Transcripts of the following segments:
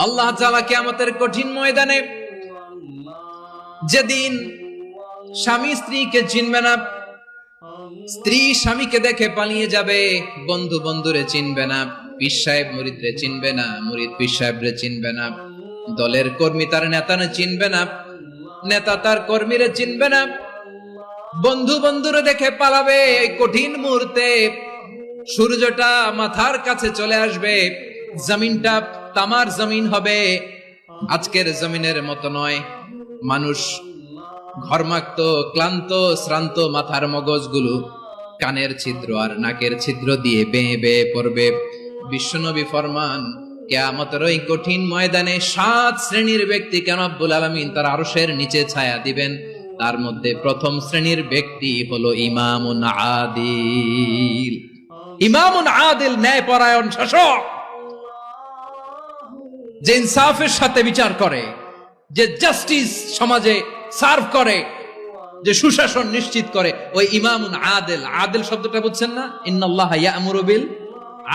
আল্লাহ তাআলা কিয়ামতের কঠিন ময়দানে, যেদিন স্বামী স্ত্রীকে চিনবে না, স্ত্রী স্বামীকে দেখে পালিয়ে যাবে, বন্ধু বন্ধুরে চিনবে না, পীর সাহেব মুরিদরে চিনবে না, মুরিদ পীর সাহেবরে চিনবে না, দলের কর্মী তার নেতারে চিনবে না, নেতা তার কর্মীরে চিনবে না, বন্ধু বন্ধুরে দেখে পালাবে। এই কঠিন মুহূর্তে সূর্যটা মাথার কাছে চলে আসবে, জমিনটা তামার জমিন হবে, আজকের জমিনের মতো নয়। মানুষ ঘর্মাক্ত, ক্লান্ত, শ্রান্ত মাথার মগজগুলো কানের ছিদ্র আর নাকের ছিদ্র দিয়ে বেয়ে বেয়ে পড়বে। বিশ্বনবী ফরমান, কিয়ামতের ওই কঠিন ময়দানে 7 শ্রেণীর ব্যক্তিকে রব্বুল আলামিন তার আরশের নিচে ছায়া দিবেন। তার মধ্যে প্রথম শ্রেণীর ব্যক্তি হলো ইমামুন আদিল। ইমামুন আদিল, ন্যায়পরায়ণ শাসক, যে ইনসাফের সাথে বিচার করে, যে জাস্টিস সমাজে সার্ভ করে, যে সুশাসন নিশ্চিত করে, ওই ইমামুন আদিল। আদিল শব্দটা বুঝছেন না? ইন্নাল্লাহা ইয়া'মুরু বিল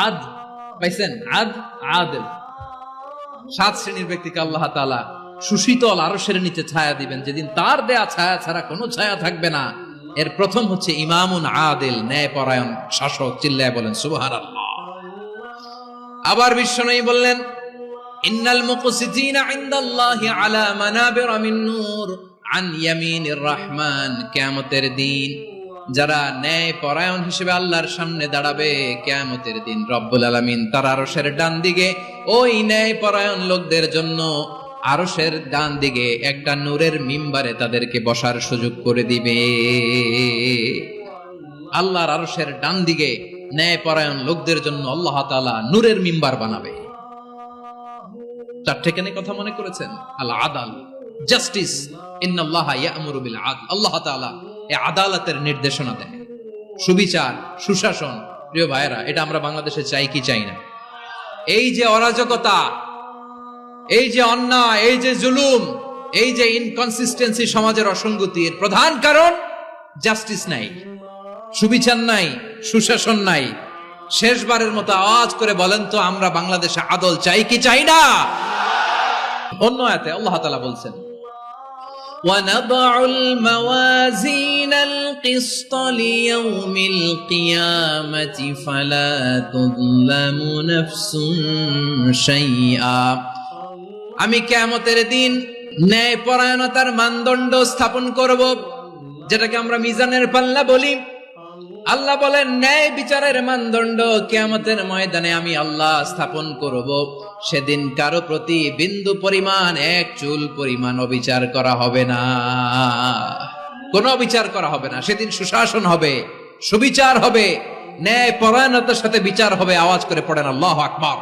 আদল, পাইছেন? আদিল। 7 শ্রেণীর ব্যক্তিকে আল্লাহ তাআলা সুশীতল আরশের নিচে ছায়া দিবেন, যেদিন তার দেয়া ছায়া ছাড়া কোনো ছায়া থাকবে না। এর প্রথম হচ্ছে ইমামুন আদিল, ন্যায়পরায়ণ শাসক। চিল্লায় বলেন সুবহানাল্লাহ। আবার বিশ্বনবী বললেন, ইন্নাল মুকসিতিনা ইনদাল্লাহি আলা মানাবিরা মিন নূর আন ইয়ামিনির রহমান। কিয়ামতের দিন যারা ন্যায়পরায়ণ হিসেবে আল্লাহর সামনে দাঁড়াবে, কিয়ামতের দিন রব্বুল আলামিন তার আরশের ডান দিকে ওই ন্যায়পরায়ণ লোকদের জন্য আরশের ডান দিকে একটা নূরের মিম্বারে তাদেরকে বসার সুযোগ করে দিবে। আল্লাহর আরশের ডান দিকে ন্যায়পরায়ণ লোকদের জন্য আল্লাহ তাআলা নূরের মিম্বার বানাবে। 4টে কেন কথা মনে করেছেন? আল আদাল, জাস্টিস। ইন্নাল্লাহা ইয়া'মুরু বিল আদল। আল্লাহ তাআলা এই আদালতের নির্দেশনা দেন, সুবিচার, সুশাসন। প্রিয় ভাইরা, এটা আমরা বাংলাদেশে চাই কি চাই না? এই যে অরাজকতা, এই যে অন্যায়, এই যে জুলুম, এই যে ইনকনসিস্টেন্সি, সমাজের অসঙ্গতির প্রধান কারণ জাস্টিস নাই, সুবিচার নাই, সুশাসন নাই। শেষবারের মতো আওয়াজ করে বলেন তো, আমরা বাংলাদেশে আদল চাই কি চাই না? অন্য আয়াতে আল্লাহ তাআলা বলছেন, وَنَضَعُ الْمَوَازِينَ الْقِسْطَ لِيَوْمِ الْقِيَامَةِ فَلَا تُظْلَمُ نَفْسٌ شَيْئًا। আমি কিয়ামতের দিন ন্যায়পরায়ণতার মানদণ্ড স্থাপন করব, যেটাকে আমরা মিজানের পাল্লা বলি। আল্লাহ বলেন, ন্যায় বিচারের মানদণ্ড কিয়ামতের ময়দানে আমি আল্লাহ স্থাপন করব। সেদিন কারো প্রতি বিন্দু পরিমাণ, এক চুল পরিমাণ অবিচার করা হবে না, কোনো অবিচার করা হবে না। সেদিন সুশাসন হবে, সুবিচার হবে, ন্যায় পরায়ণতার সাথে বিচার হবে। আওয়াজ করে পড়েন আল্লাহু আকবার।